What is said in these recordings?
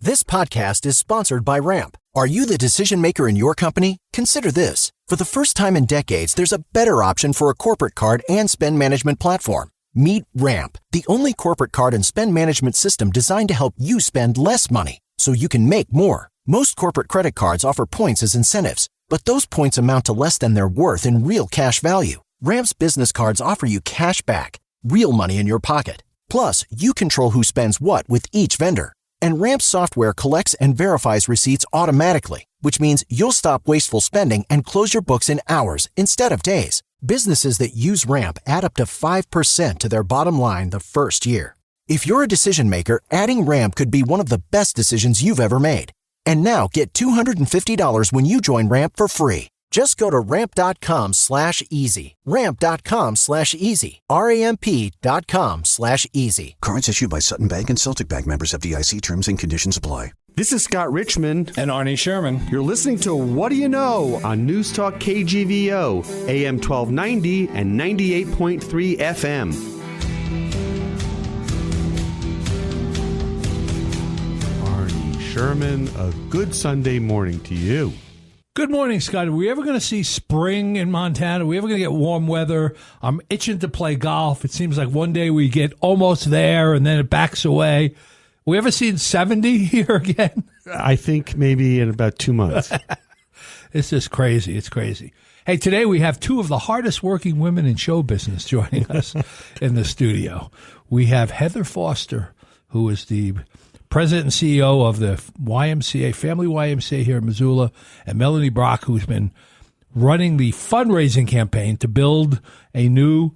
This podcast is sponsored by Ramp. Are you the decision maker in your company? Consider this. For the first time in decades, there's a better option for a corporate card and spend management platform. Meet Ramp, the only corporate card and spend management system designed to help you spend less money so you can make more. Most corporate credit cards offer points as incentives, but those points amount to less than their worth in real cash value. Ramp's business cards offer you cash back, real money in your pocket. Plus, you control who spends what with each vendor. And Ramp's software collects and verifies receipts automatically, which means you'll stop wasteful spending and close your books in hours instead of days. Businesses that use Ramp add up to 5% to their bottom line the first year. If you're a decision maker, adding Ramp could be one of the best decisions you've ever made. And now get $250 when you join Ramp for free. Just go to ramp.com/easy. Ramp.com/easy. RAMP.com/easy. Cards issued by Sutton Bank and Celtic Bank, members of FDIC. Terms and conditions apply. This is Scott Richmond. And Arnie Sherman. You're listening to What Do You Know on Newstalk KGVO, AM 1290 and 98.3 FM. Arnie Sherman, a good Sunday morning to you. Good morning, Scott. Are we ever going to see spring in Montana? Are we ever going to get warm weather? I'm itching to play golf. It seems like one day we get almost there and then it backs away. We ever seen 70 here again? I think maybe in about 2 months. It's just crazy. It's crazy. Hey, today we have two of the hardest working women in show business joining us in the studio. We have Heather Foster, who is the president and CEO of the YMCA, Family YMCA here in Missoula, and Melanie Brock, who's been running the fundraising campaign to build a new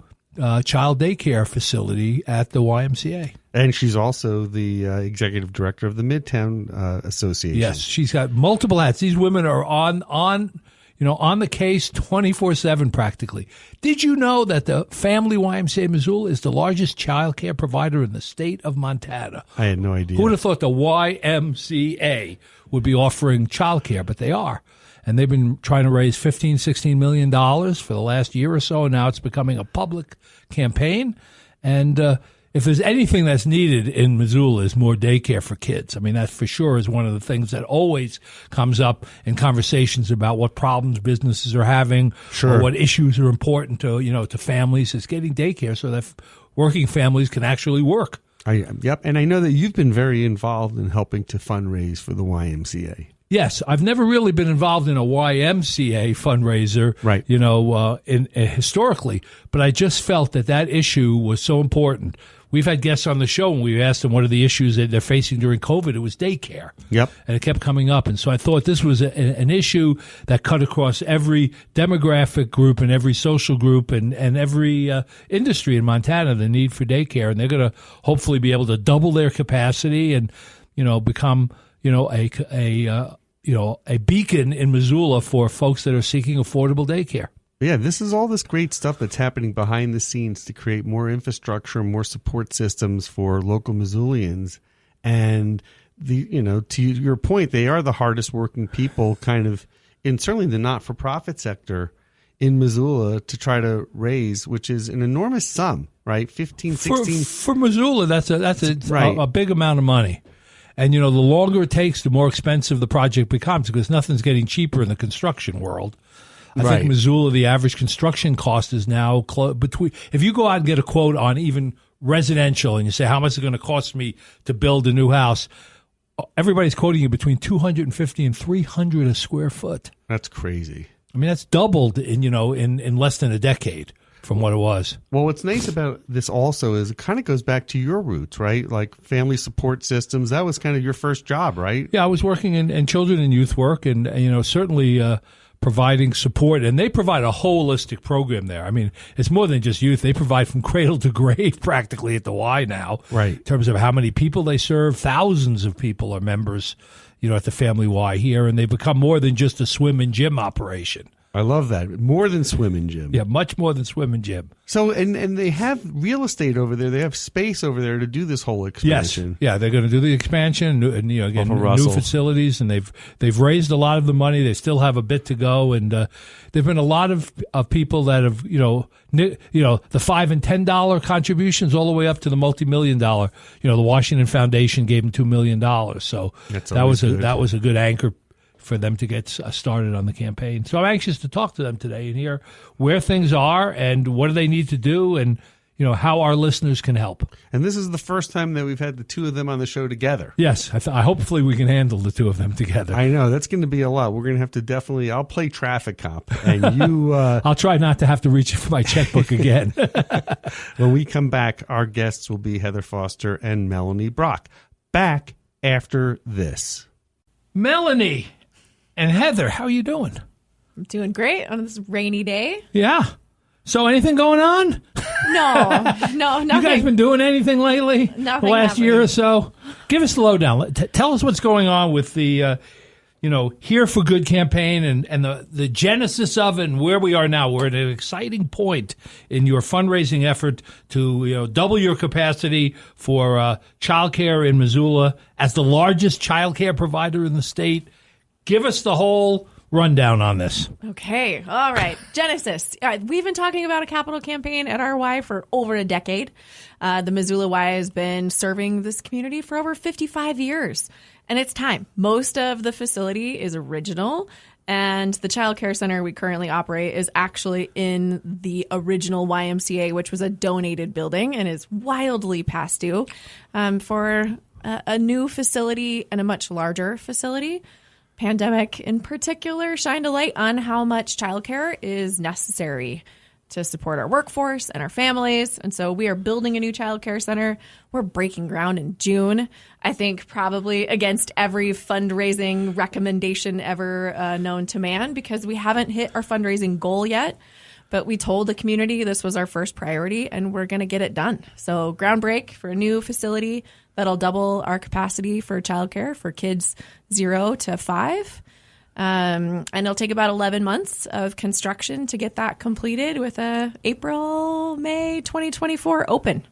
child daycare facility at the YMCA. And she's also the executive director of the Midtown Association. Yes, she's got multiple hats. These women are on the case 24/7 practically. Did you know that the Family YMCA Missoula is the largest child care provider in the state of Montana? I had no idea. Who would have thought the YMCA would be offering child care, but they are. And they've been trying to raise $15-16 million for the last year or so, and now it's becoming a public campaign. And if there's anything that's needed in Missoula is more daycare for kids. I mean, that for sure is one of the things that always comes up in conversations about what problems businesses are having, sure, or what issues are important to families. Is getting daycare so that working families can actually work. Yep, and I know that you've been very involved in helping to fundraise for the YMCA. Yes, I've never really been involved in a YMCA fundraiser, right? Historically, but I just felt that issue was so important. We've had guests on the show, and we asked them what are the issues that they're facing during COVID. It was daycare. Yep. And it kept coming up. And so I thought this was an issue that cut across every demographic group and every social group and every industry in Montana, the need for daycare. And they're going to hopefully be able to double their capacity and, become, a beacon in Missoula for folks that are seeking affordable daycare. Yeah, this is all this great stuff that's happening behind the scenes to create more infrastructure, more support systems for local Missoulians. And to your point, they are the hardest working people kind of in certainly the not-for-profit sector in Missoula to try to raise, which is an enormous sum, right? 15, 16. For Missoula, that's right. a big amount of money. And, the longer it takes, the more expensive the project becomes because nothing's getting cheaper in the construction world. I think Missoula, the average construction cost is now if you go out and get a quote on even residential and you say, how much is it going to cost me to build a new house? Everybody's quoting you between $250 and $300 a square foot. That's crazy. I mean, that's doubled in less than a decade from what it was. Well, what's nice about this also is it kind of goes back to your roots, right? Like family support systems. That was kind of your first job, right? Yeah, I was working in children and youth work and, certainly providing support, and they provide a holistic program there. I mean, it's more than just youth. They provide from cradle to grave practically at the Y now. Right. In terms of how many people they serve, thousands of people are members, at the Family Y here, and they become more than just a swim and gym operation. I love that. More than swim and gym. Yeah, much more than swim and gym. So, and they have real estate over there. They have space over there to do this whole expansion. Yes. Yeah, they're going to do the expansion and again, new facilities, and they've raised a lot of the money. They still have a bit to go, and there've been a lot of people that have the $5 and $10 contributions all the way up to the multi-million-dollar. The Washington Foundation gave them $2 million, so that was a good anchor for them to get started on the campaign. So I'm anxious to talk to them today and hear where things are and what do they need to do, and how our listeners can help. And this is the first time that we've had the two of them on the show together. Yes, hopefully we can handle the two of them together. I know that's going to be a lot. We're going to have to I'll play traffic cop, and you. I'll try not to have to reach for my checkbook again. When we come back, our guests will be Heather Foster and Melanie Brock. Back after this. Melanie and Heather, how are you doing? I'm doing great on this rainy day. Yeah. So anything going on? No, nothing. You guys been doing anything lately? Nothing. The last year or so? Give us the lowdown. Tell us what's going on with the, Here for Good campaign and the genesis of it and where we are now. We're at an exciting point in your fundraising effort to, double your capacity for childcare in Missoula as the largest childcare provider in the state. Give us the whole rundown on this. Okay. All right. Genesis. All right. We've been talking about a capital campaign at our Y for over a decade. The Missoula Y has been serving this community for over 55 years. And it's time. Most of the facility is original. And the child care center we currently operate is actually in the original YMCA, which was a donated building and is wildly past due for a new facility and a much larger facility. Pandemic in particular shined a light on how much childcare is necessary to support our workforce and our families. And so we are building a new childcare center. We're breaking ground in June. I think probably against every fundraising recommendation ever known to man, because we haven't hit our fundraising goal yet. But we told the community this was our first priority, and we're going to get it done. So ground break for a new facility that'll double our capacity for childcare for kids 0 to 5. And it'll take about 11 months of construction to get that completed with a May 2024 open.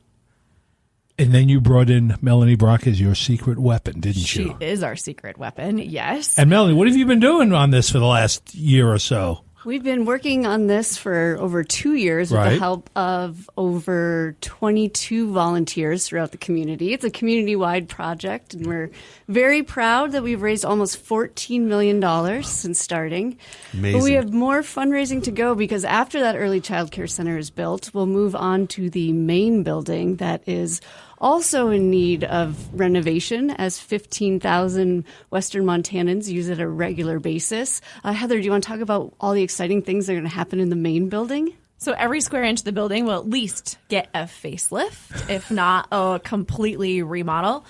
And then you brought in Melanie Brock as your secret weapon, didn't you? She is our secret weapon, yes. And Melanie, what have you been doing on this for the last year or so? We've been working on this for over 2 years with the help of over 22 volunteers throughout the community. It's a community-wide project, and we're very proud that we've raised almost $14 million since starting. Amazing. But we have more fundraising to go, because after that early child care center is built, we'll move on to the main building that is also in need of renovation, as 15,000 Western Montanans use it at a regular basis. Heather, do you want to talk about all the exciting things that are going to happen in the main building? So every square inch of the building will at least get a facelift, if not a completely remodel.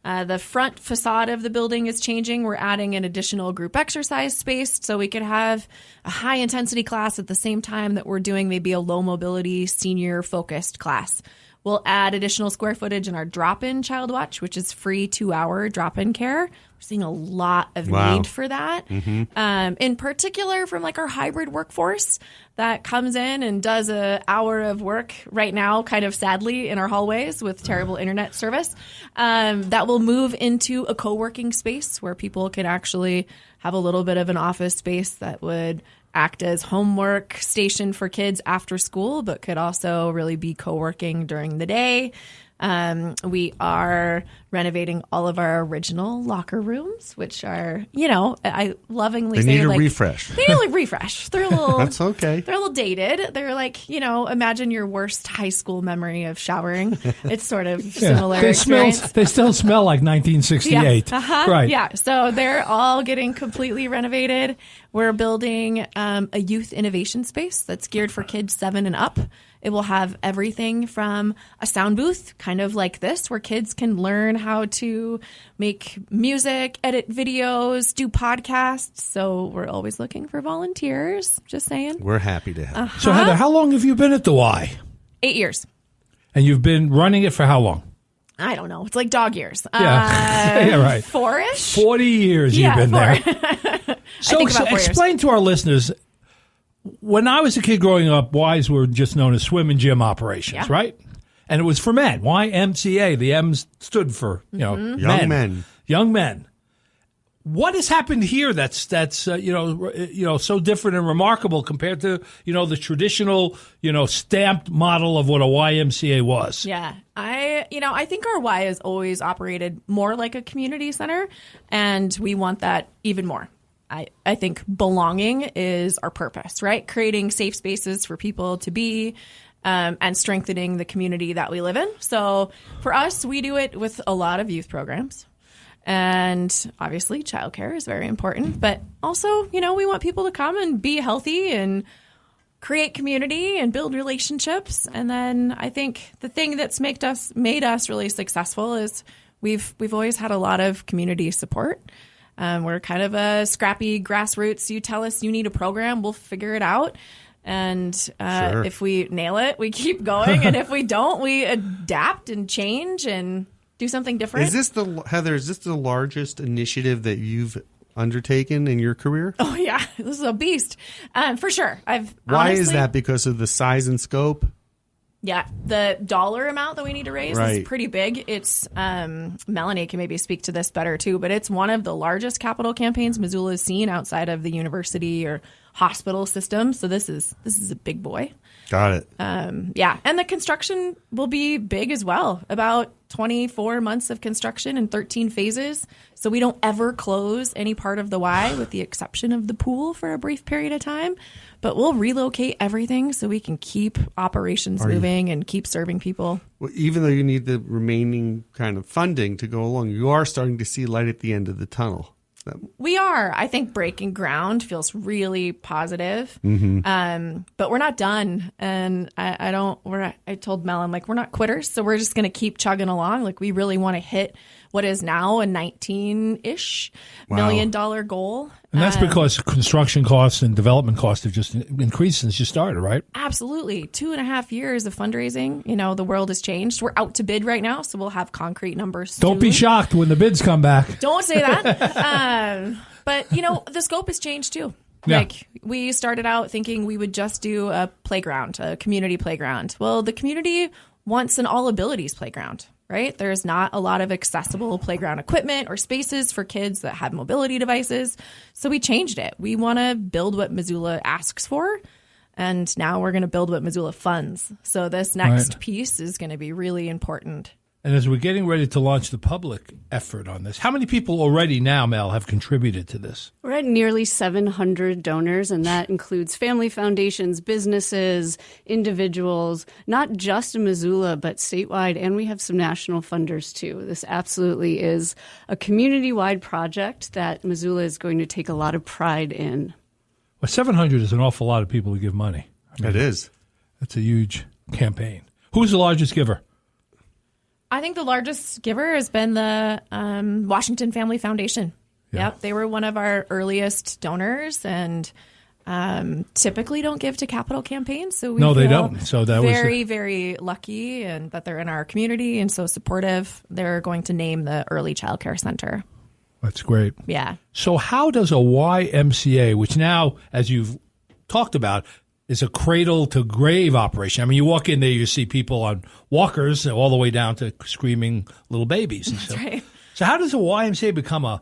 The front facade of the building is changing. We're adding an additional group exercise space so we could have a high-intensity class at the same time that we're doing maybe a low-mobility, senior-focused class. We'll add additional square footage in our drop-in child watch, which is free 2-hour drop-in care. We're seeing a lot of need for that. Mm-hmm. In particular, from like our hybrid workforce that comes in and does an hour of work right now, kind of sadly, in our hallways with terrible internet service. That will move into a co-working space where people can actually have a little bit of an office space that would act as homework station for kids after school, but could also really be co-working during the day. We are renovating all of our original locker rooms, which are, I lovingly say, they need a refresh. They need a refresh. They're a little. That's okay. They're a little dated. They're like, imagine your worst high school memory of showering. It's sort of similar experience. They still smell like 1968. Yeah. Right. Yeah. So they're all getting completely renovated. We're building a youth innovation space that's geared for kids 7 and up. It will have everything from a sound booth, kind of like this, where kids can learn how to make music, edit videos, do podcasts. So we're always looking for volunteers, just saying. We're happy to help. So, Heather, how long have you been at the Y? 8 years. And you've been running it for how long? I don't know. It's like dog years. Yeah, right. 4-ish? 40 years you've been 4. there. So explain to our listeners, when I was a kid growing up, Ys were just known as swim and gym operations, right? And it was for men. YMCA. The M stood for Young men. Young men. What has happened here that's so different and remarkable compared to the traditional stamped model of what a YMCA was? Yeah, I think our Y has always operated more like a community center, and we want that even more. I think belonging is our purpose, right? Creating safe spaces for people to be. And strengthening the community that we live in. So for us, we do it with a lot of youth programs. And obviously, childcare is very important. But also, we want people to come and be healthy and create community and build relationships. And then I think the thing that's made us really successful is we've always had a lot of community support. We're kind of a scrappy grassroots. You tell us you need a program, we'll figure it out. And if we nail it, we keep going. And if we don't, we adapt and change and do something different. Heather, is this the largest initiative that you've undertaken in your career? Oh, yeah. This is a beast. For sure. Why is that? Because of the size and scope? Yeah. The dollar amount that we need to raise is pretty big. It's Melanie can maybe speak to this better, too, but it's one of the largest capital campaigns Missoula has seen outside of the university or hospital system. So this is a big boy. Got it. Yeah. And the construction will be big as well. About 24 months of construction in 13 phases. So we don't ever close any part of the Y with the exception of the pool for a brief period of time. But we'll relocate everything so we can keep operations moving and keep serving people. Well, even though you need the remaining kind of funding to go along, you are starting to see light at the end of the tunnel. We are. I think breaking ground feels really positive. But we're not done. And I told Mel, I'm like, we're not quitters. So we're just going to keep chugging along. Like, we really want to hit what is now a $19-ish million goal. And that's because construction costs and development costs have just increased since you started, right? Absolutely. 2.5 years of fundraising. The world has changed. We're out to bid right now, so we'll have concrete numbers. Don't be shocked when the bids come back. Don't say that. But, the scope has changed too. Yeah. Like, we started out thinking we would just do a playground, a community playground. Well, the community wants an all-abilities playground. Right? There's not a lot of accessible playground equipment or spaces for kids that have mobility devices. So we changed it. We want to build what Missoula asks for. And now we're going to build what Missoula funds. So this next piece is going to be really important. And as we're getting ready to launch the public effort on this, how many people already now, Mel, have contributed to this? We're at nearly 700 donors, and that includes family foundations, businesses, individuals, not just in Missoula, but statewide, and we have some national funders, too. This absolutely is a community-wide project that Missoula is going to take a lot of pride in. Well, 700 is an awful lot of people to give money. It is. That's a huge campaign. Who's the largest giver? I think the largest giver has been the Washington Family Foundation. Yeah. Yep, they were one of our earliest donors and typically don't give to capital campaigns. So they don't. So that was very lucky and that they're in our community and so supportive. They're going to name the early childcare center. That's great. Yeah. So how does a YMCA, which now, as you've talked about, is a cradle-to-grave operation. I mean, you walk in there, you see people on walkers all the way down to screaming little babies. That's right. So how does a YMCA become a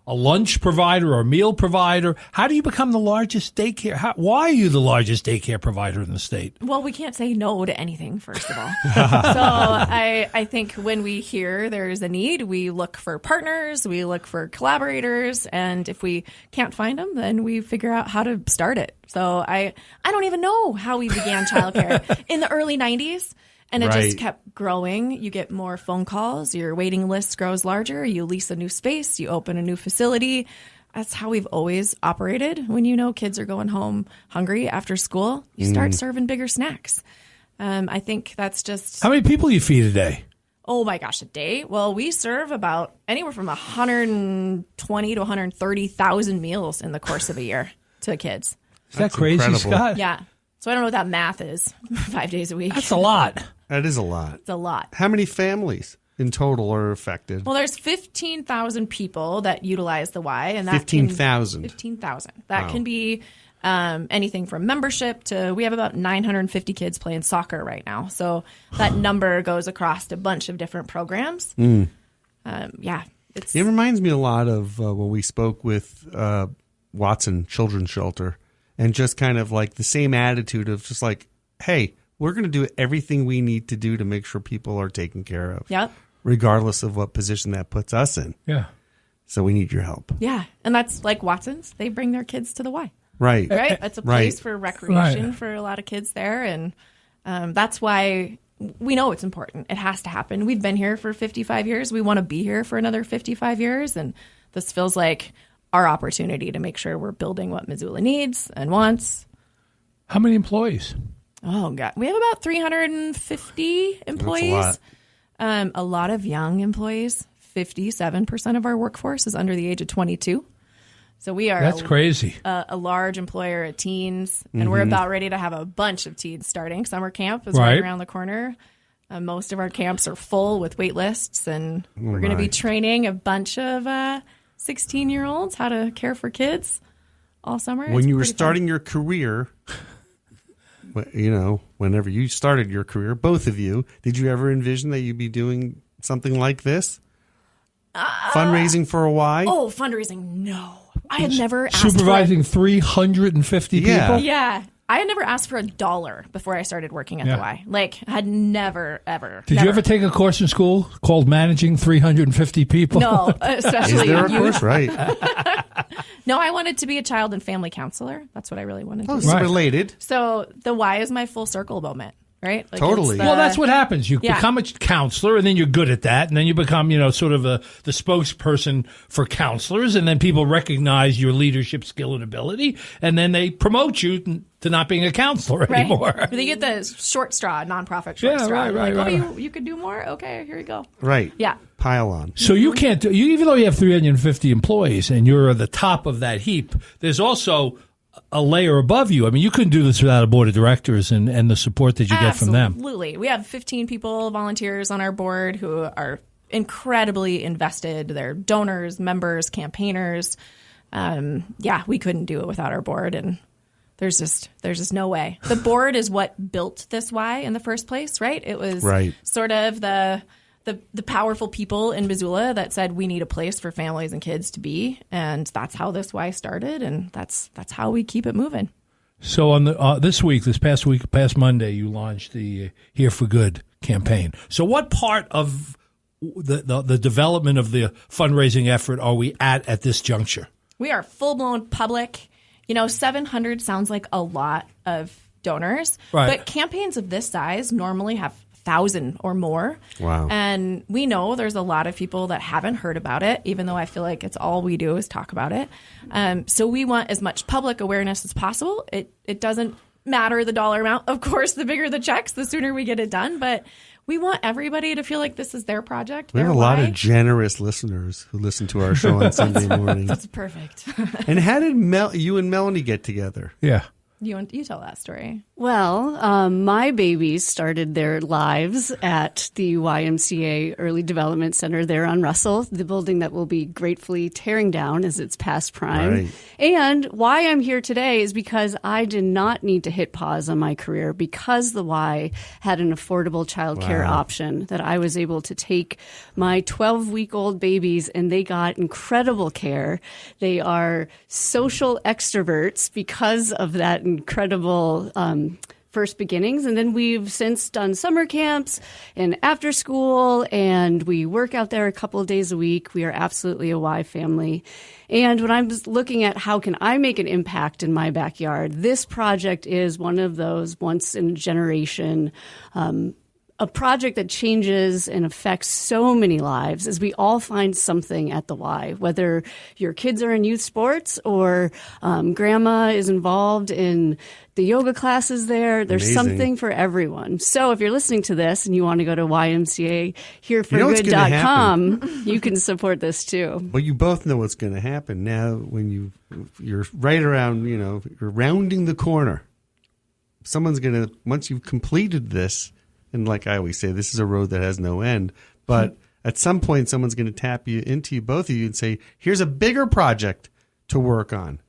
lunch provider or a meal provider? How do you become the largest daycare? Why are you the largest daycare provider in the state? Well, we can't say no to anything, first of all. So I think when we hear there's a need, we look for partners, we look for collaborators, and if we can't find them, then we figure out how to start it. So I don't even know how we began childcare in the early 90s. And it just kept growing. You get more phone calls. Your waiting list grows larger. You lease a new space. You open a new facility. That's how we've always operated. When kids are going home hungry after school, you start serving bigger snacks. I think that's just... How many people you feed a day? Oh, my gosh, a day? Well, we serve about anywhere from 120 to 130,000 meals in the course of a year to kids. Is that crazy, incredible. Scott? Yeah. So I don't know what that math is. 5 days a week. That's a lot. That is a lot. It's a lot. How many families in total are affected? Well, there's 15,000 people that utilize the Y, and that 15,000. 15,000. That can be anything from membership to, we have about 950 kids playing soccer right now. So that number goes across a bunch of different programs. Mm. It reminds me a lot of when we spoke with Watson Children's Shelter, and just kind of like the same attitude of just like, hey, we're going to do everything we need to do to make sure people are taken care of. Yep. Regardless of what position that puts us in. Yeah. So we need your help. Yeah. And that's like Watson's. They bring their kids to the Y. Right. Right. That's a place for recreation for a lot of kids there. And that's why we know it's important. It has to happen. We've been here for 55 years. We want to be here for another 55 years. And this feels like our opportunity to make sure we're building what Missoula needs and wants. How many employees? Oh, God. We have about 350 employees. That's a lot. A lot of young employees. 57% of our workforce is under the age of 22. So we are That's crazy. A large employer at teens, and we're about ready to have a bunch of teens starting. Summer camp is right around the corner. Most of our camps are full with wait lists, and we're going to be training a bunch of 16-year-olds how to care for kids all summer. When you were starting your career, whenever you started your career, both of you, did you ever envision that you'd be doing something like this? Fundraising for a Y? Oh, fundraising, no. I had never asked Supervising 350 people? Yeah. I had never asked for $1 before I started working at the Y. Like, I had never, ever. Did you ever take a course in school called Managing 350 People? No, especially Is there a course? Right. No, I wanted to be a child and family counselor. That's what I really wanted to do. It's related. So the Y is my full circle moment, right? Like Totally. Well, that's what happens. You become a counselor, and then you're good at that, and then you become, sort of the spokesperson for counselors, and then people recognize your leadership skill and ability, and then they promote you to not being a counselor anymore. They get the short straw, nonprofit short straw. Right. You could do more? Okay, here you go. Right. Yeah. Pile on. So you can't do, even though you have 350 employees and you're at the top of that heap, there's also a layer above you. I mean, you couldn't do this without a board of directors and the support that you get from them. Absolutely. We have 15 people, volunteers on our board who are incredibly invested. They're donors, members, campaigners. We couldn't do it without our board, and there's just no way. The board is what built this Y in the first place, right? It was sort of the powerful people in Missoula that said we need a place for families and kids to be, and that's how this Y started, and that's how we keep it moving. So on the this past Monday, you launched the Here for Good campaign. So what part of the development of the fundraising effort are we at this juncture? We are full-blown public. 700 sounds like a lot of donors, but campaigns of this size normally have 1,000 or more. Wow. And we know there's a lot of people that haven't heard about it, even though I feel like it's all we do is talk about it. So we want as much public awareness as possible. It doesn't matter the dollar amount. Of course, the bigger the checks, the sooner we get it done. But we want everybody to feel like this is their project. We have a lot of generous listeners who listen to our show on Sunday mornings. That's perfect. And how did you and Melanie get together? Yeah. You tell that story. Well, my babies started their lives at the YMCA Early Development Center there on Russell, the building that will be gratefully tearing down as it's past prime. Right. And why I'm here today is because I did not need to hit pause on my career because the Y had an affordable childcare option that I was able to take my 12-week-old babies, and they got incredible care. They are social extroverts because of that incredible first beginnings. And then we've since done summer camps and after school, and we work out there a couple of days a week. We are absolutely a Y family. And when I'm just looking at how can I make an impact in my backyard, this project is one of those once in a generation a project that changes and affects so many lives as we all find something at the Y, whether your kids are in youth sports or grandma is involved in the yoga classes there. There's something for everyone. So if you're listening to this and you want to go to YMCAHereForGood.com, you can support this too. Well, you both know what's going to happen now when you're right around, you're rounding the corner. Someone's going to, once you've completed this, and like I always say, this is a road that has no end. But at some point, someone's going to tap you into both of you and say, here's a bigger project to work on.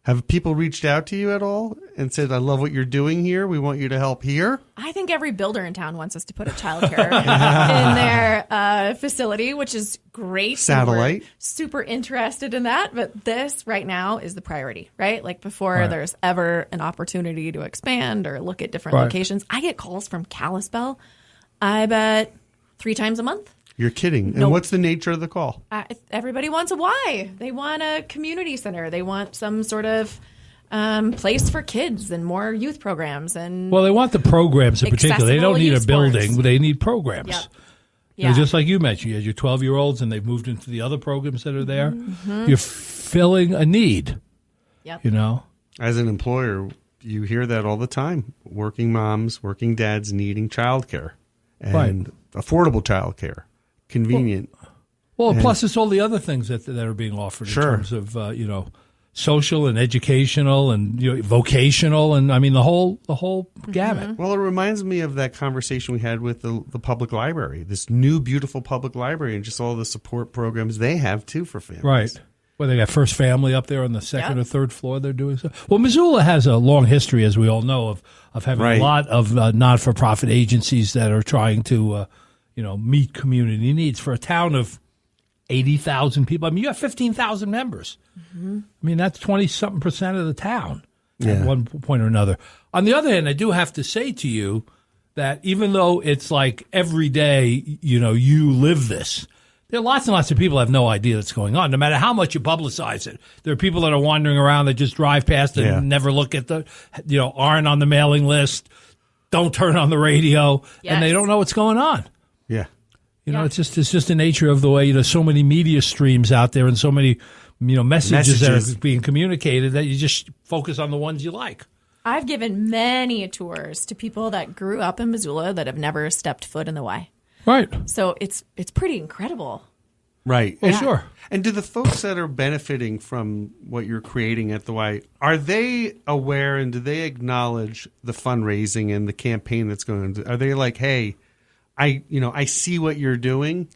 Have people reached out to you at all and said, I love what you're doing here. We want you to help here? I think every builder in town wants us to put a childcare in their facility, which is great. Satellite. We're super interested in that. But this right now is the priority, right? Like before there's ever an opportunity to expand or look at different locations. I get calls from Kalispell, I bet 3 times a month. You're kidding. And what's the nature of the call? Everybody wants a Y. They want a community center. They want some sort of place for kids and more youth programs. And well, they want the programs in particular. They don't need a building. Sports. They need programs. Yep. You know, just like you mentioned, you had your 12-year-olds and they've moved into the other programs that are there. Mm-hmm. You're filling a need. Yep. You know? As an employer, you hear that all the time. Working moms, working dads needing childcare and affordable childcare. Convenient. Well, plus it's all the other things that are being offered in terms of social and educational and vocational and I mean the whole gamut. Well, it reminds me of that conversation we had with the public library, this new beautiful public library, and just all the support programs they have too for families. Right. Well, they got First Family up there on the second or third floor. They're doing so. Well, Missoula has a long history, as we all know, of having a lot of not-for-profit agencies that are trying to meet community needs for a town of 80,000 people. I mean, you have 15,000 members. Mm-hmm. I mean, that's 20-something% of the town at one point or another. On the other hand, I do have to say to you that even though it's like every day, you live this, there are lots and lots of people who have no idea what's going on, no matter how much you publicize it. There are people that are wandering around that just drive past it and never look at aren't on the mailing list, don't turn on the radio, and they don't know what's going on. Yeah. It's just the nature of the way, so many media streams out there and so many, messages that are being communicated that you just focus on the ones you like. I've given many tours to people that grew up in Missoula that have never stepped foot in the Y. Right. So it's pretty incredible. Right. Well, sure. And do the folks that are benefiting from what you're creating at the Y, are they aware and do they acknowledge the fundraising and the campaign that's going on? Are they like, hey, I see what you're doing?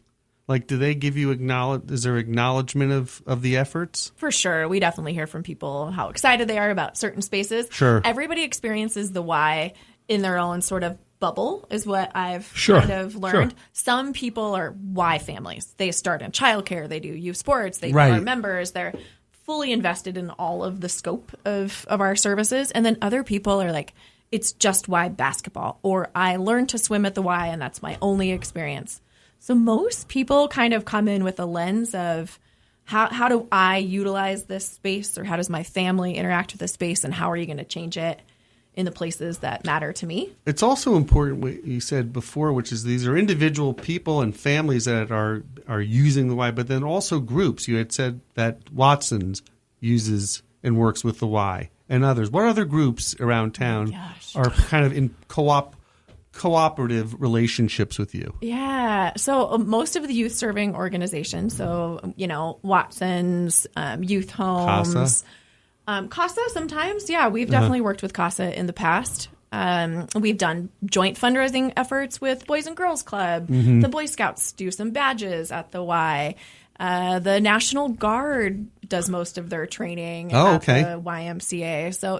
Like, do they give you is there acknowledgement of the efforts? For sure. We definitely hear from people how excited they are about certain spaces. Sure. Everybody experiences the Y in their own sort of bubble is what I've kind of learned. Sure. Some people are Y families. They start in childcare. They do youth sports. They are members. They're fully invested in all of the scope of our services. And then other people are like, it's just Y basketball, or I learned to swim at the Y and that's my only experience. So most people kind of come in with a lens of how do I utilize this space, or how does my family interact with this space, and how are you going to change it in the places that matter to me? It's also important what you said before, which is these are individual people and families that are using the Y, but then also groups. You had said that Watson's uses and works with the Y. And others. What other groups around town are kind of in cooperative relationships with you? Yeah. So most of the youth serving organizations, so, Watson's, youth homes. CASA sometimes. Yeah, we've definitely worked with CASA in the past. We've done joint fundraising efforts with Boys and Girls Club. Mm-hmm. The Boy Scouts do some badges at the Y. The National Guard does most of their training at the YMCA. So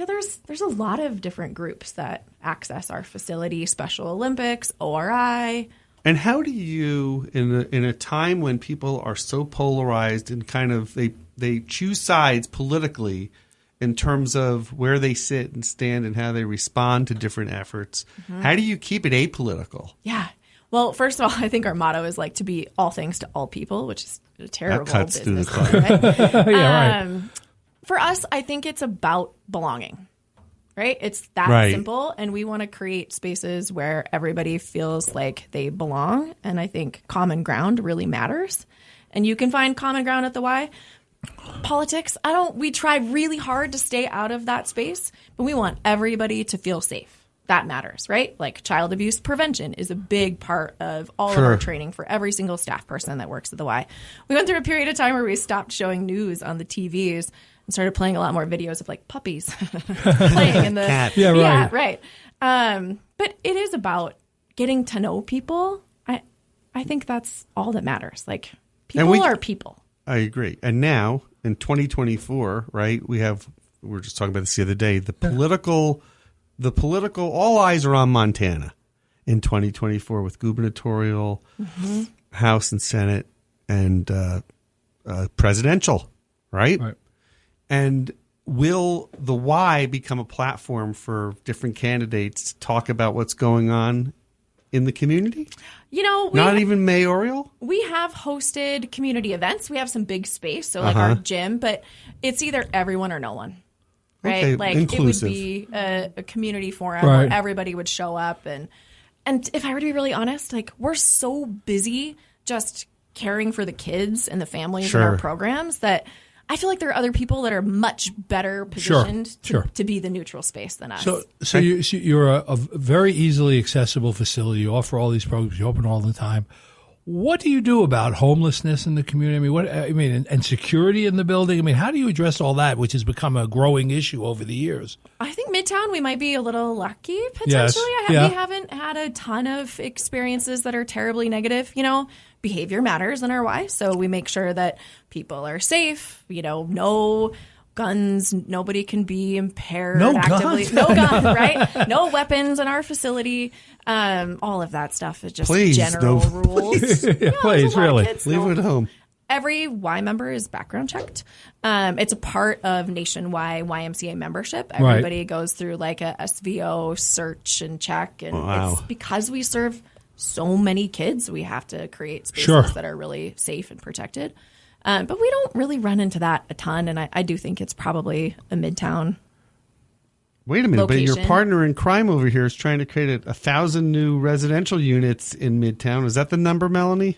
there's a lot of different groups that access our facility, Special Olympics, ORI. And how do you, in a time when people are so polarized and kind of they choose sides politically in terms of where they sit and stand and how they respond to different efforts, how do you keep it apolitical? Yeah. Well, first of all, I think our motto is to be all things to all people, which is a terrible business plan, right? Right. For us, I think it's about belonging, right? It's that simple, and we want to create spaces where everybody feels like they belong, and I think common ground really matters. And you can find common ground at the Y. Politics, we try really hard to stay out of that space, but we want everybody to feel safe. That matters, right? Like child abuse prevention is a big part of all of our training for every single staff person that works at the Y. We went through a period of time where we stopped showing news on the TVs and started playing a lot more videos of puppies playing in the cats. Yeah, right. But it is about getting to know people. I think that's all that matters. People are people. I agree. And now, in 2024, right? We were just talking about this the other day. The political, all eyes are on Montana in 2024 with gubernatorial, House and Senate, and presidential, right? And will the Y become a platform for different candidates to talk about what's going on in the community? Not even mayoral? We have hosted community events. We have some big space, so like our gym, but it's either everyone or no one, right? Okay, like inclusive. It would be a community forum where everybody would show up. And if I were to be really honest, like we're so busy just caring for the kids and the families in our programs that I feel like there are other people that are much better positioned to be the neutral space than us. So you're a very easily accessible facility. You offer all these programs. You open all the time. What do you do about homelessness in the community? And security in the building? I mean, how do you address all that, which has become a growing issue over the years? I think Midtown, we might be a little lucky, potentially. We haven't had a ton of experiences that are terribly negative. Behavior matters in our Y, so we make sure that people are safe. No guns. Nobody can be impaired actively. Guns. No guns, right? No weapons in our facility. All of that stuff is just general rules. Please, really. Leave it at home. Every Y member is background checked. It's a part of nationwide YMCA membership. Everybody goes through like a SVO search and check. And it's because we serve so many kids, we have to create spaces that are really safe and protected. But we don't really run into that a ton. And I do think it's probably a Midtown Wait a minute, location. But your partner in crime over here is trying to create 1,000 new residential units in Midtown. Is that the number, Melanie?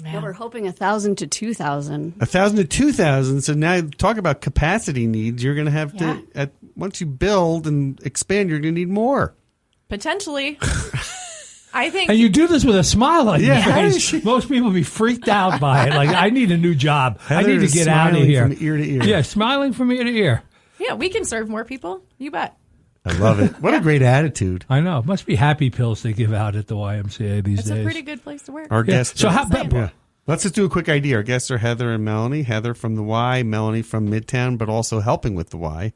Yeah, we're hoping 1,000 to 2,000. 1,000 to 2,000. So now talk about capacity needs. You're going to have to, once you build and expand, you're going to need more. Potentially. I think. And you do this with a smile on your face. Most people would be freaked out by it. Like, I need a new job. I need to get out of here. From ear to ear. Yeah, smiling from ear to ear. Yeah, we can serve more people. You bet. I love it. What a great attitude. I know. It must be happy pills they give out at the YMCA these days. It's a pretty good place to work. Our guests. So let's just do a quick idea. Our guests are Heather and Melanie. Heather from the Y, Melanie from Midtown, but also helping with the Y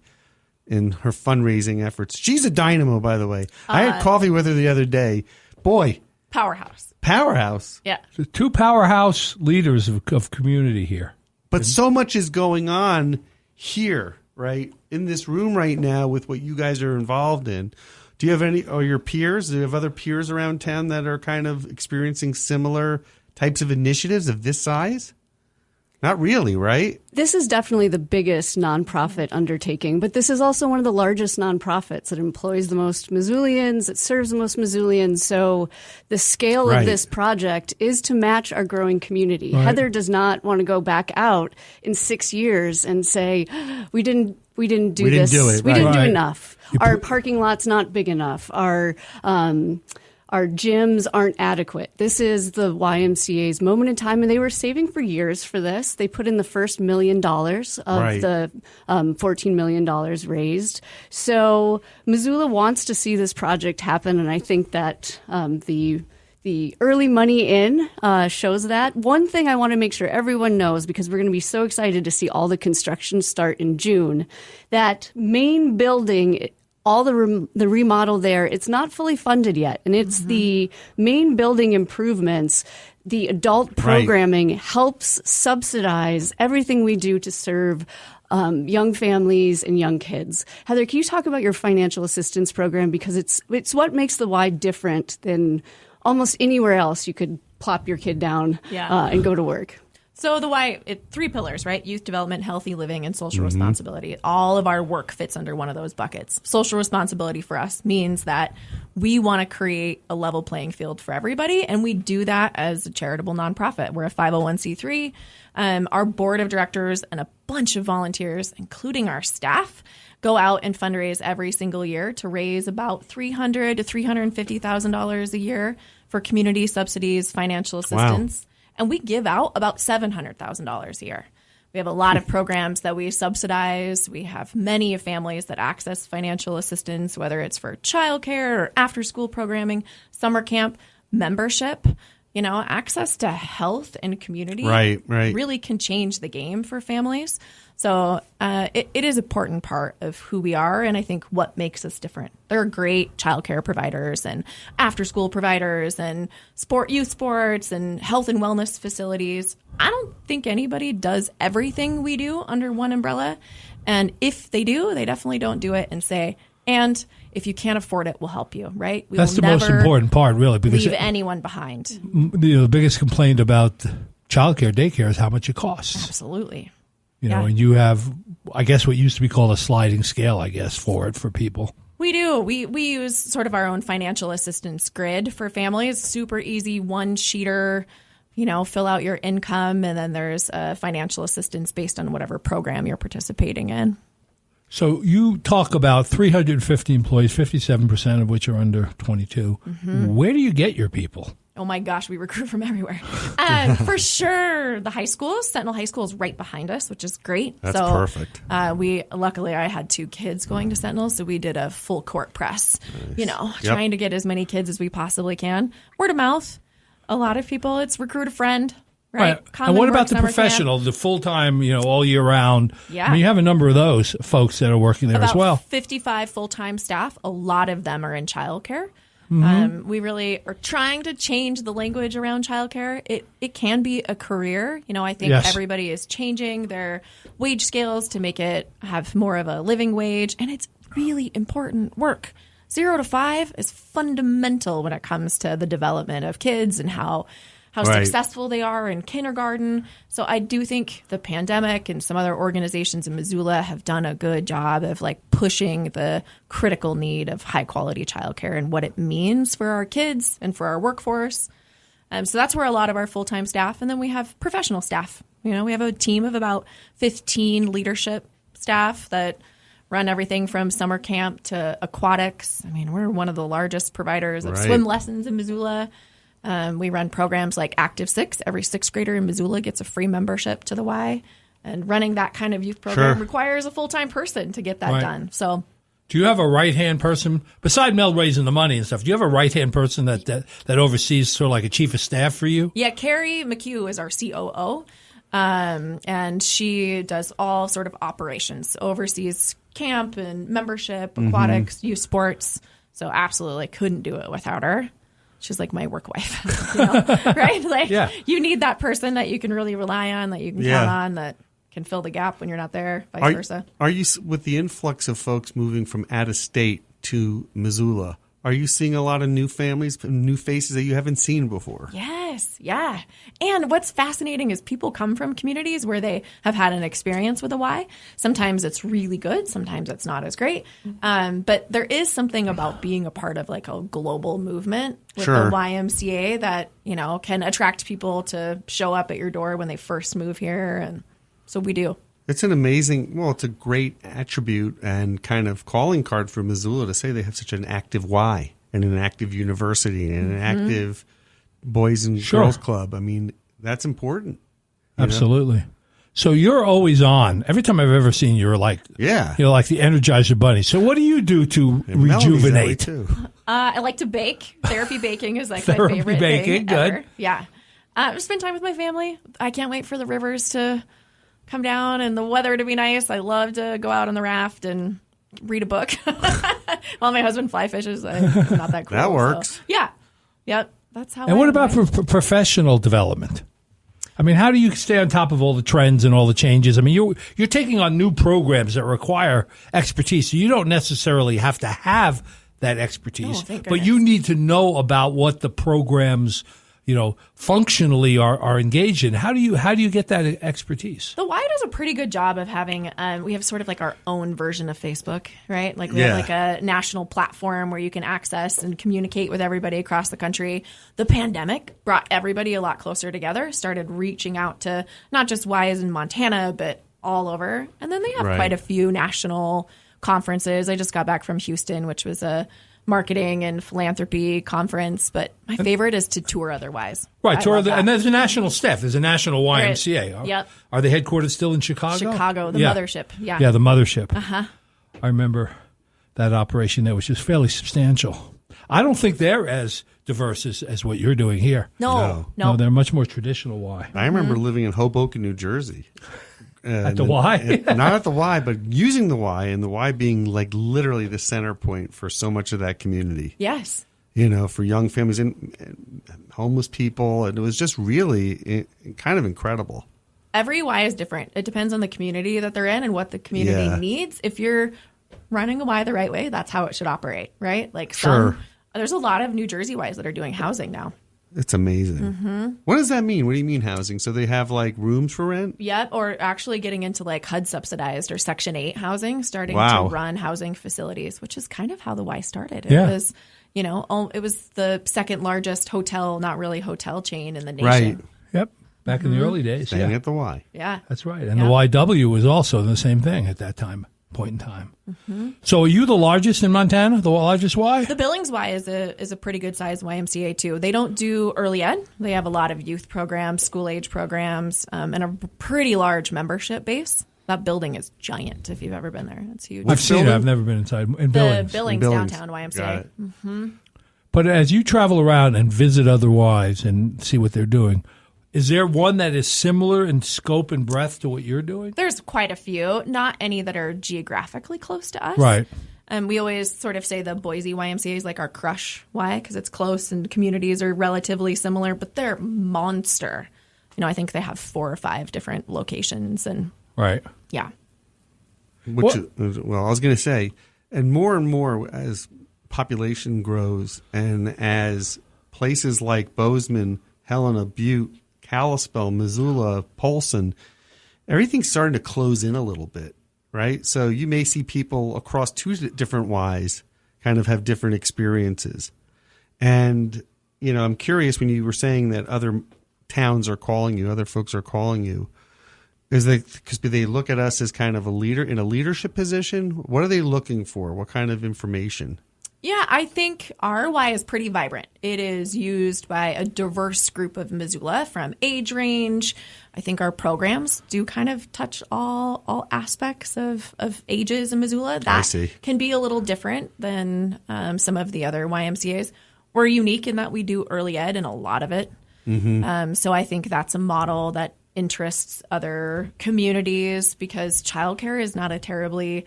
in her fundraising efforts. She's a dynamo, by the way. I had coffee with her the other day. Boy. Powerhouse. Yeah. So two powerhouse leaders of community here. But so much is going on here, right? In this room right now with what you guys are involved in. Do you have your peers? Do you have other peers around town that are kind of experiencing similar types of initiatives of this size? Not really, right? This is definitely the biggest nonprofit undertaking, but this is also one of the largest nonprofits that employs the most Missoulians, it serves the most Missoulians. So the scale of this project is to match our growing community. Right. Heather does not want to go back out in 6 years and say, we didn't do this. We didn't do enough. Our parking lot's not big enough. Our gyms aren't adequate. This is the YMCA's moment in time, and they were saving for years for this. They put in the first $1 million of the $14 million raised. So Missoula wants to see this project happen, and I think that the early money in shows that. One thing I want to make sure everyone knows, because we're going to be so excited to see all the construction start in June, that main building, all the remodel there, it's not fully funded yet. And it's the main building improvements. The adult programming helps subsidize everything we do to serve young families and young kids. Heather, can you talk about your financial assistance program? Because it's what makes the Y different than almost anywhere else you could plop your kid down and go to work. So the Y, 3 pillars, right? Youth development, healthy living, and social responsibility. All of our work fits under one of those buckets. Social responsibility for us means that we want to create a level playing field for everybody, and we do that as a charitable nonprofit. We're a 501c3. Our board of directors and a bunch of volunteers, including our staff, go out and fundraise every single year to raise about $300,000 to $350,000 a year for community subsidies, financial assistance. Wow. And we give out about $700,000 a year. We have a lot of programs that we subsidize. We have many families that access financial assistance, whether it's for childcare or after-school programming, summer camp, membership. access to health and community right. really can change the game for families. So it is an important part of who we are, and I think what makes us different. There are great childcare providers and after-school providers and youth sports and health and wellness facilities. I don't think anybody does everything we do under one umbrella, and if they do, they definitely don't do it and say, and if you can't afford it, we'll help you, right? That's the most important part, really, because leave anyone behind. The biggest complaint about childcare, daycare, is how much it costs. Absolutely. And you have, I guess, what used to be called a sliding scale, I guess, for people. We do. We use sort of our own financial assistance grid for families. Super easy, one-sheeter, fill out your income, and then there's financial assistance based on whatever program you're participating in. So you talk about 350 employees, 57% of which are under 22. Mm-hmm. Where do you get your people? Oh my gosh, we recruit from everywhere. For sure, the high schools. Sentinel High School is right behind us, which is great. That's perfect. Luckily, I had 2 kids going to Sentinel, so we did a full court press. Nice. Trying to get as many kids as we possibly can. Word of mouth. A lot of people, it's recruit a friend. Right. And what about the professional, the full-time, all year round? Yeah. I mean, you have a number of those folks that are working there as well. About 55 full-time staff. A lot of them are in childcare. Mm-hmm. We really are trying to change the language around childcare. It can be a career. I think everybody is changing their wage scales to make it have more of a living wage, and it's really important work. 0 to 5 is fundamental when it comes to the development of kids and how successful they are in kindergarten. So I do think the pandemic and some other organizations in Missoula have done a good job of pushing the critical need of high quality childcare and what it means for our kids and for our workforce. So that's where a lot of our full-time staff, and then we have professional staff. We have a team of about 15 leadership staff that run everything from summer camp to aquatics. I mean, we're one of the largest providers of swim lessons in Missoula. We run programs like Active 6. Every 6th grader in Missoula gets a free membership to the Y. And running that kind of youth program requires a full-time person to get that done. So, do you have a right-hand person, beside Mel raising the money and stuff, do you have a right-hand person that oversees sort of like a chief of staff for you? Yeah, Carrie McHugh is our COO. And she does all sort of operations, oversees camp and membership, aquatics, youth sports. So absolutely couldn't do it without her. She's like my work wife, right? You need that person that you can really rely on, that you can count on, that can fill the gap when you're not there, vice versa. Are you, with the influx of folks moving from out of state to Missoula, are you seeing a lot of new families, new faces that you haven't seen before? Yes, yeah. And what's fascinating is people come from communities where they have had an experience with a Y. Sometimes it's really good, sometimes it's not as great. But there is something about being a part of a global movement with the YMCA that, can attract people to show up at your door when they first move here. And so we do. It's an amazing, it's a great attribute and kind of calling card for Missoula to say they have such an active Y and an active university and an active boys and girls club. I mean, that's important. Absolutely. So you're always on. Every time I've ever seen you, you're like the Energizer Bunny. So what do you do to rejuvenate? Too. I like to bake. Therapy baking is my favorite thing ever. Yeah. Spend time with my family. I can't wait for the rivers to come down and the weather to be nice. I love to go out on the raft and read a book while my husband fly fishes. It's not that cool. That works. So, yeah. Yep. That's how. And what about professional development? I mean, how do you stay on top of all the trends and all the changes? I mean, you're taking on new programs that require expertise. So you don't necessarily have to have that expertise, but you need to know about what the programs functionally are engaged in. How do you get that expertise? The Y does a pretty good job of having, we have sort of our own version of Facebook, right? We have a national platform where you can access and communicate with everybody across the country. The pandemic brought everybody a lot closer together, started reaching out to not just Ys in Montana, but all over. And then they have quite a few national conferences. I just got back from Houston, which was a marketing and philanthropy conference, but my favorite is to tour otherwise. Right, and there's a national staff. There's a national YMCA. Yep. Are they headquartered still in Chicago? Chicago, the mothership. Yeah, the mothership. I remember that operation there was just fairly substantial. I don't think they're as diverse as what you're doing here. No. They're much more traditional Y. I remember living in Hoboken, New Jersey. At the Y? Not at the Y, but using the Y, and the Y being like literally the center point for so much of that community. Yes. For young families and homeless people. And it was just really kind of incredible. Every Y is different. It depends on the community that they're in and what the community needs. If you're running a Y the right way, that's how it should operate, right? Like there's a lot of New Jersey Ys that are doing housing now. It's amazing. What does that mean? What do you mean housing? So they have like rooms for rent? Yep, or actually getting into like HUD subsidized or Section 8 housing, starting to run housing facilities, which is kind of how the Y started. It was, it was the second largest hotel, not really hotel chain in the nation. Right. Yep. Back in the early days. Staying at the Y. Yeah. That's right. And the YW was also the same thing at that point in time. So are you the largest in Montana, the largest Y? The Billings Y is a pretty good sized YMCA too. They don't do early ed. They have a lot of youth programs, school age programs, and a pretty large membership base. That building is giant if you've ever been there. It's huge. I've seen it. I've never been inside. In Billings. The Billings downtown YMCA. But as you travel around and visit other Ys and see what they're doing, is there one that is similar in scope and breadth to what you're doing? There's quite a few, not any that are geographically close to us. Right. And we always sort of say the Boise YMCA is like our crush Y because it's close and communities are relatively similar, but they're monster. I think they have 4 or 5 different locations. And right. Yeah. I was going to say, and more as population grows and as places like Bozeman, Helena, Butte, Kalispell, Missoula, Polson, everything's starting to close in a little bit, right? So you may see people across 2 different Ys kind of have different experiences. And, I'm curious when you were saying that other towns are calling you, other folks are calling you, because they look at us as kind of a leader in a leadership position? What are they looking for? What kind of information? Yeah, I think our Y is pretty vibrant. It is used by a diverse group of Missoula from age range. I think our programs do kind of touch all aspects of ages in Missoula. That can be a little different than some of the other YMCAs. We're unique in that we do early ed and a lot of it. So I think that's a model that interests other communities because childcare is not a terribly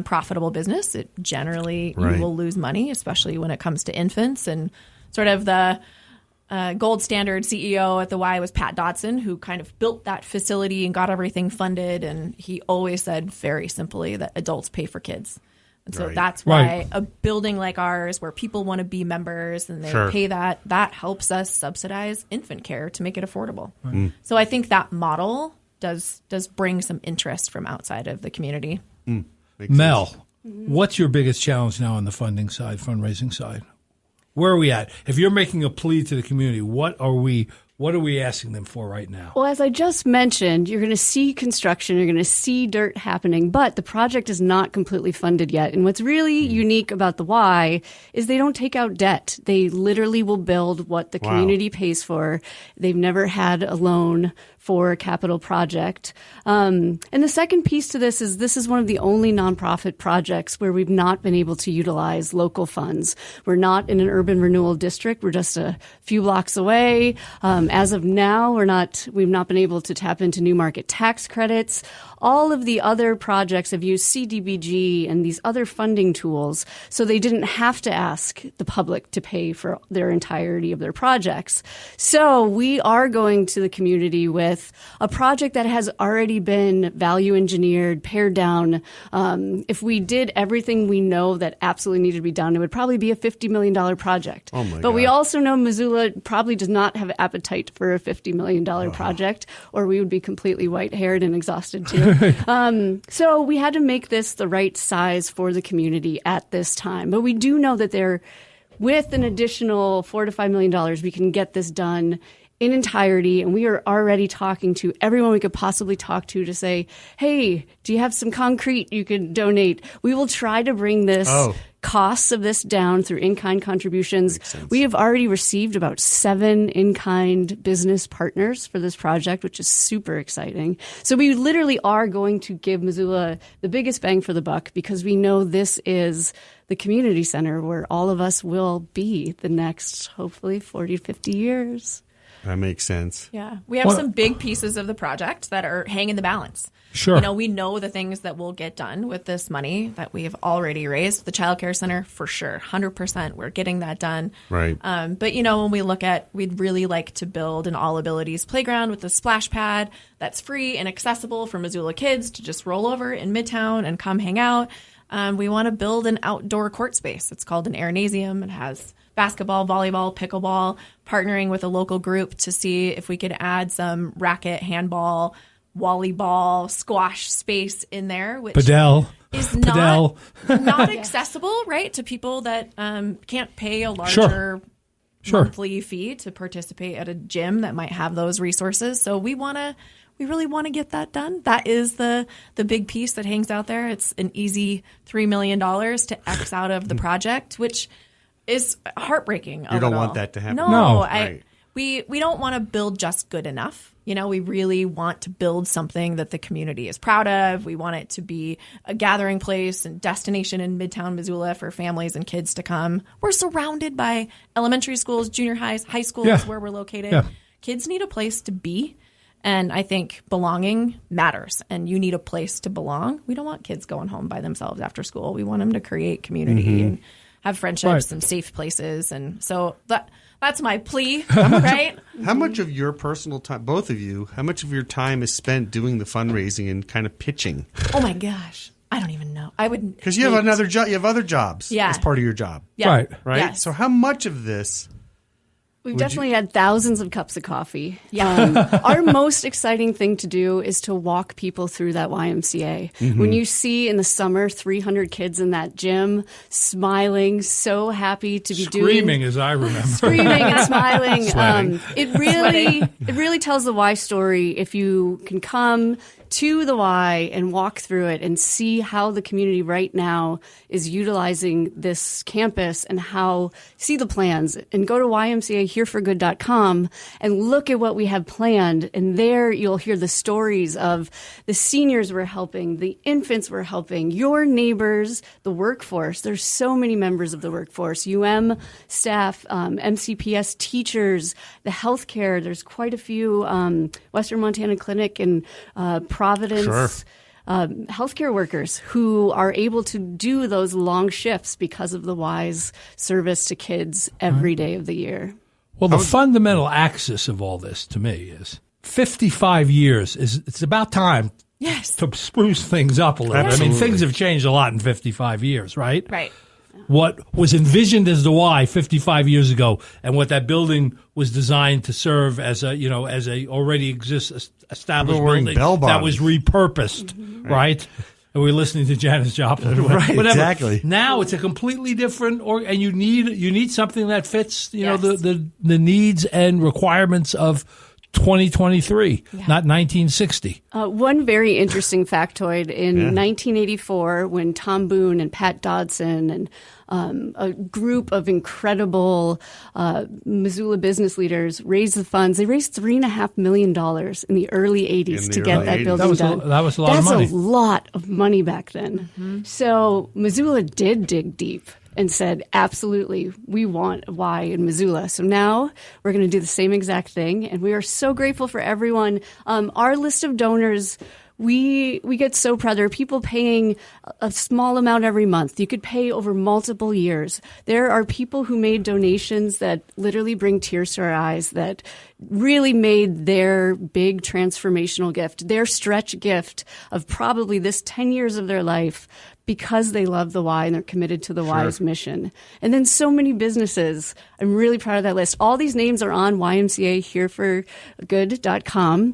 profitable business. It generally you will lose money, especially when it comes to infants. And sort of the gold standard CEO at the Y was Pat Dodson, who kind of built that facility and got everything funded. And he always said very simply that adults pay for kids. And so that's why a building like ours where people want to be members and they pay that helps us subsidize infant care to make it affordable. So I think that model does bring some interest from outside of the community. Mel, what's your biggest challenge now on the funding side, fundraising side? Where are we at? If you're making a plea to the community, what are we asking them for right now? Well, as I just mentioned, you're going to see construction, you're going to see dirt happening, but the project is not completely funded yet. And what's really unique about the Y is they don't take out debt. They literally will build what the community pays for. They've never had a loan for a capital project. And the second piece to this is one of the only nonprofit projects where we've not been able to utilize local funds. We're not in an urban renewal district. We're just a few blocks away. As of now, we've not been able to tap into new market tax credits. All of the other projects have used CDBG and these other funding tools, so they didn't have to ask the public to pay for their entirety of their projects. So we are going to the community with a project that has already been value engineered, pared down. If we did everything we know that absolutely needed to be done, it would probably be a $50 million project. But we also know Missoula probably does not have appetite for a $50 million project, or we would be completely white-haired and exhausted too. So we had to make this the right size for the community at this time. But we do know that with an additional $4 to $5 million, we can get this done in entirety. And we are already talking to everyone we could possibly talk to say, hey, do you have some concrete you could donate? We will try to bring this costs of this down through in-kind contributions. We have already received about 7 in-kind business partners for this project, which is super exciting. So we literally are going to give Missoula the biggest bang for the buck because we know this is the community center where all of us will be the next, hopefully, 40 to 50 years. That makes sense. Yeah. We have some big pieces of the project that are hanging the balance. Sure. You know, we know the things that will get done with this money that we've already raised. The childcare center, for sure, 100%, we're getting that done. Right. But, you know, when we look at, we'd really like to build an all abilities playground with a splash pad that's free and accessible for Missoula kids to just roll over in Midtown and come hang out. We want to build an outdoor court space. It's called an Airnasium. It has basketball, volleyball, pickleball, partnering with a local group to see if we could add some racket, handball, volleyball, squash space in there, which is not accessible, right, to people that can't pay a larger monthly fee to participate at a gym that might have those resources. So we really want to get that done. That is the big piece that hangs out there. It's an easy $3 million to X out of the project, which is heartbreaking. You don't want that to happen. No, Right. We don't want to build just good enough. You know, we really want to build something that the community is proud of. We want it to be a gathering place and destination in Midtown Missoula for families and kids to come. We're surrounded by elementary schools, junior highs, high schools where we're located. Yeah. Kids need a place to be. And I think belonging matters, and you need a place to belong. We don't want kids going home by themselves after school. We want them to create community and have friendships and safe places. And so that's my plea, right? How much of your personal time, both of you, how much of your time is spent doing the fundraising and kind of pitching? Oh, my gosh. I don't even know. I wouldn't. Because you have another job. You have other jobs as part of your job. Yeah. Right? Yes. So how much of this... We've definitely had thousands of cups of coffee. Yeah. Our most exciting thing to do is to walk people through that YMCA. Mm-hmm. When you see in the summer 300 kids in that gym smiling, so happy to be screaming, as I remember, screaming and smiling. It really tells the Y story if you can come to the Y and walk through it and see how the community right now is utilizing this campus and see the plans, and go to YMCAHereForGood.com and look at what we have planned. And there you'll hear the stories of the seniors we're helping, the infants we're helping, your neighbors, the workforce. There's so many members of the workforce, staff, MCPS teachers, the healthcare. There's quite a few, Western Montana Clinic and Providence healthcare workers who are able to do those long shifts because of the Y's service to kids every day of the year. Well, the fundamental axis of all this to me is 55 years. It's about time to spruce things up a little. Absolutely. I mean, things have changed a lot in 55 years, right? Right. What was envisioned as the Y 55 years ago, and what that building was designed to serve as a already established building that was repurposed, right? And we're listening to Janis Joplin, right? Whatever. Exactly. Now it's a completely different, and you need something that fits, the needs and requirements of 2023, not 1960. One very interesting factoid, in 1984, when Tom Boone and Pat Dodson and a group of incredible Missoula business leaders raised the funds. They raised $3.5 million in the early 80s to get that building done. That was a lot of money. That's a lot of money back then. Mm-hmm. So Missoula did dig deep and said, absolutely, we want a Y in Missoula. So now we're going to do the same exact thing. And we are so grateful for everyone. Our list of donors, we get so proud. There are people paying a small amount every month. You could pay over multiple years. There are people who made donations that literally bring tears to our eyes, that really made their big transformational gift, their stretch gift of probably this 10 years of their life, because they love the Y and they're committed to the Y's mission. And then so many businesses. I'm really proud of that list. All these names are on YMCAHereForGood.com.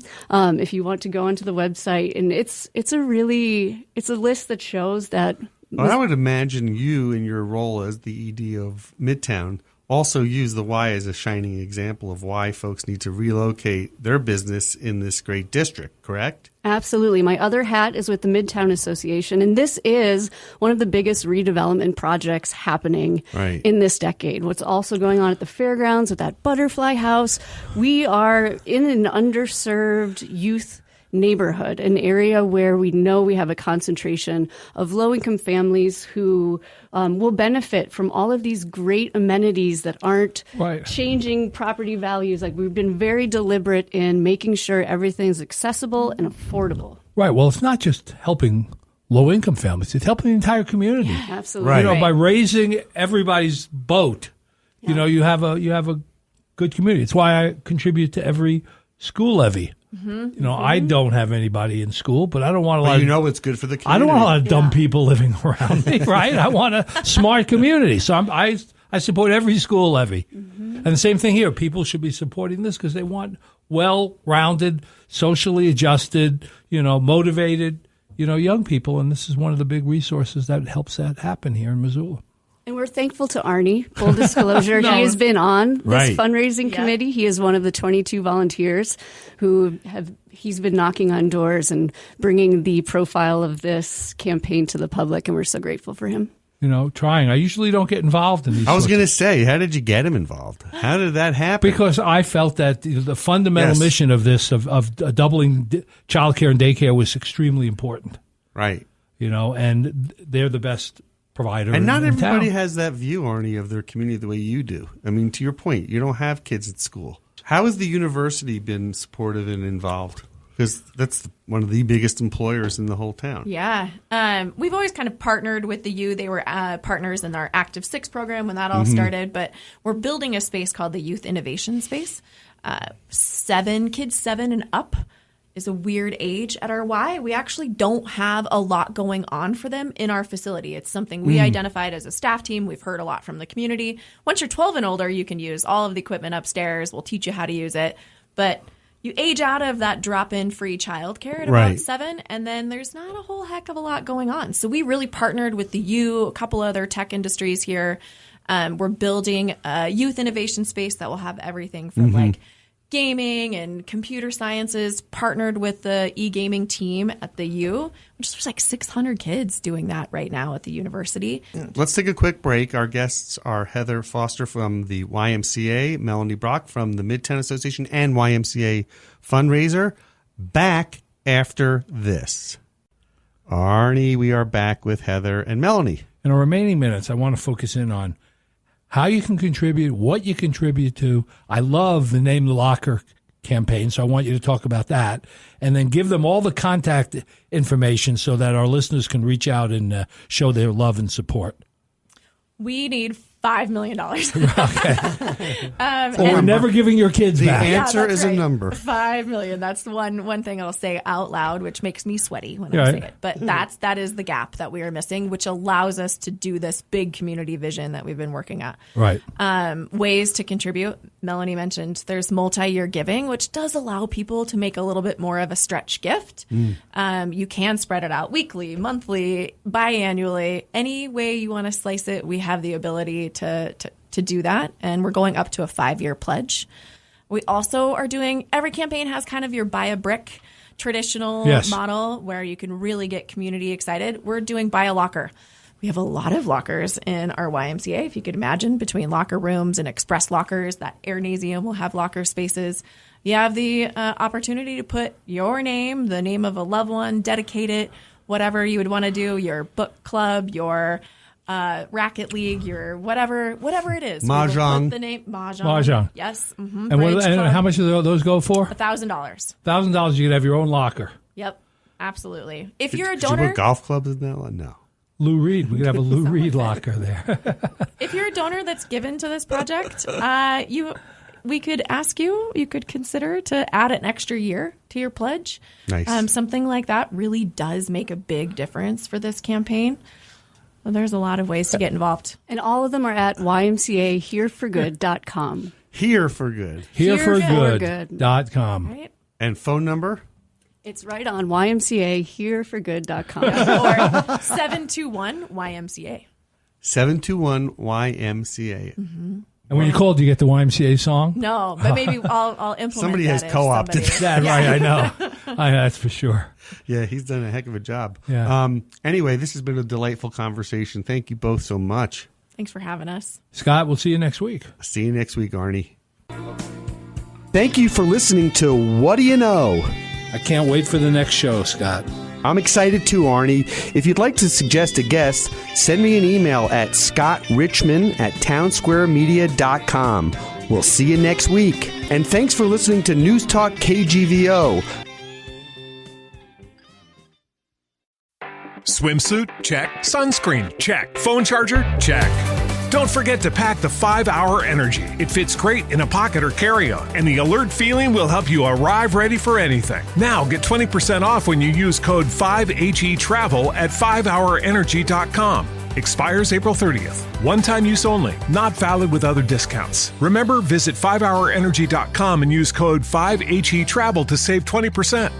If you want to go onto the website, and it's a list that shows that. Well, I would imagine you, in your role as the ED of Midtown, also use the Y as a shining example of why folks need to relocate their business in this great district, correct? Absolutely. My other hat is with the Midtown Association, and this is one of the biggest redevelopment projects happening in this decade. What's also going on at the fairgrounds with that butterfly house. We are in an underserved youth neighborhood, an area where we know we have a concentration of low-income families who will benefit from all of these great amenities that aren't changing property values. Like, we've been very deliberate in making sure everything's accessible and affordable. Right. Well, it's not just helping low-income families; it's helping the entire community. Yeah, absolutely. Right. You know, by raising everybody's boat, you know, you have a good community. It's why I contribute to every school levy. You know, I don't have anybody in school, but I don't want a lot. You know what's good for the community. I don't want a lot of dumb people living around me, right? I want a smart community, so I support every school levy. And the same thing here. People should be supporting this because they want well-rounded, socially adjusted, you know, motivated, you know, young people, and this is one of the big resources that helps that happen here in Missoula. And we're thankful to Arnie. Full disclosure, he has been on this fundraising committee. He is one of the 22 volunteers he's been knocking on doors and bringing the profile of this campaign to the public, and we're so grateful for him. You know, trying. I usually don't get involved in these. I was going to say, how did you get him involved? How did that happen? Because I felt that the fundamental mission of this, of doubling childcare and daycare, was extremely important. Right. You know, and they're the best provider. And not everybody town. has that view, Arnie, of their community the way you do. I mean, to your point, you don't have kids at school. How has the university been supportive and involved? Because that's one of the biggest employers in the whole town. Yeah. We've always kind of partnered with the U. They were partners in our Active 6 program when that all started. But we're building a space called the Youth Innovation Space. Kids 7 and up is a weird age at our Y. We actually don't have a lot going on for them in our facility. It's something we identified as a staff team. We've heard a lot from the community. Once you're 12 and older, you can use all of the equipment upstairs. We'll teach you how to use it. But you age out of that drop-in free childcare at about 7, and then there's not a whole heck of a lot going on. So we really partnered with the U, a couple other tech industries here. We're building a youth innovation space that will have everything from like gaming and computer sciences, partnered with the e-gaming team at the U, which there's like 600 kids doing that right now at the university. Let's take a quick break. Our guests are Heather Foster from the YMCA, Melanie Brock from the Midtown Association and YMCA Fundraiser. Back after this. Arnie, we are back with Heather and Melanie. In our remaining minutes, I want to focus in on how you can contribute, what you contribute to. I love the Name the Locker campaign, so I want you to talk about that. And then give them all the contact information so that our listeners can reach out and show their love and support. We need $5 million. We're never giving your kids the back. The answer is a number. $5 million. That's the one thing I'll say out loud, which makes me sweaty when I say it. But that is the gap that we are missing, which allows us to do this big community vision that we've been working at. Right. Ways to contribute. Melanie mentioned there's multi-year giving, which does allow people to make a little bit more of a stretch gift. You can spread it out weekly, monthly, biannually. Any way you want to slice it, we have the ability to do that, and we're going up to a 5-year pledge. We also are doing, every campaign has kind of your buy a brick traditional model where you can really get community excited. We're doing buy a locker. We have a lot of lockers in our YMCA, if you could imagine, between locker rooms and express lockers. That Airnasium will have locker spaces. You have the opportunity to put your name, the name of a loved one, dedicate it, whatever you would want to do, your book club, your racket league, your whatever it is. Mahjong. The name Mahjong. Mahjong. Yes. And how much do those go for? $1,000. $1,000, you can have your own locker. Yep. Absolutely. If you're a Did you donor, put golf clubs in that one? No. Lou Reed. We could have a Lou Reed locker there. if you're a donor that's given to this project, we could ask you could consider to add an extra year to your pledge. Nice. Something like that really does make a big difference for this campaign. Well, there's a lot of ways to get involved. And all of them are at ymcahereforgood.com. Here for good. Hereforgood.com. Right? And phone number? It's right on ymcahereforgood.com. Or 721-YMCA. 721-YMCA. And when you called, you get the YMCA song? No, but maybe I'll implement Somebody that has if co-opted somebody- Right, I know. That's for sure. Yeah, he's done a heck of a job. Yeah. Anyway, this has been a delightful conversation. Thank you both so much. Thanks for having us. Scott, we'll see you next week. See you next week, Arnie. Thank you for listening to What Do You Know? I can't wait for the next show, Scott. I'm excited too, Arnie. If you'd like to suggest a guest, send me an email at scottrichmond@townsquaremedia.com. We'll see you next week. And thanks for listening to Newstalk KGVO. Swimsuit? Check. Sunscreen? Check. Phone charger? Check. Don't forget to pack the 5-Hour Energy. It fits great in a pocket or carry-on, and the alert feeling will help you arrive ready for anything. Now get 20% off when you use code 5HETRAVEL at 5hourenergy.com. Expires April 30th. One-time use only. Not valid with other discounts. Remember, visit 5hourenergy.com and use code 5HETRAVEL to save 20%.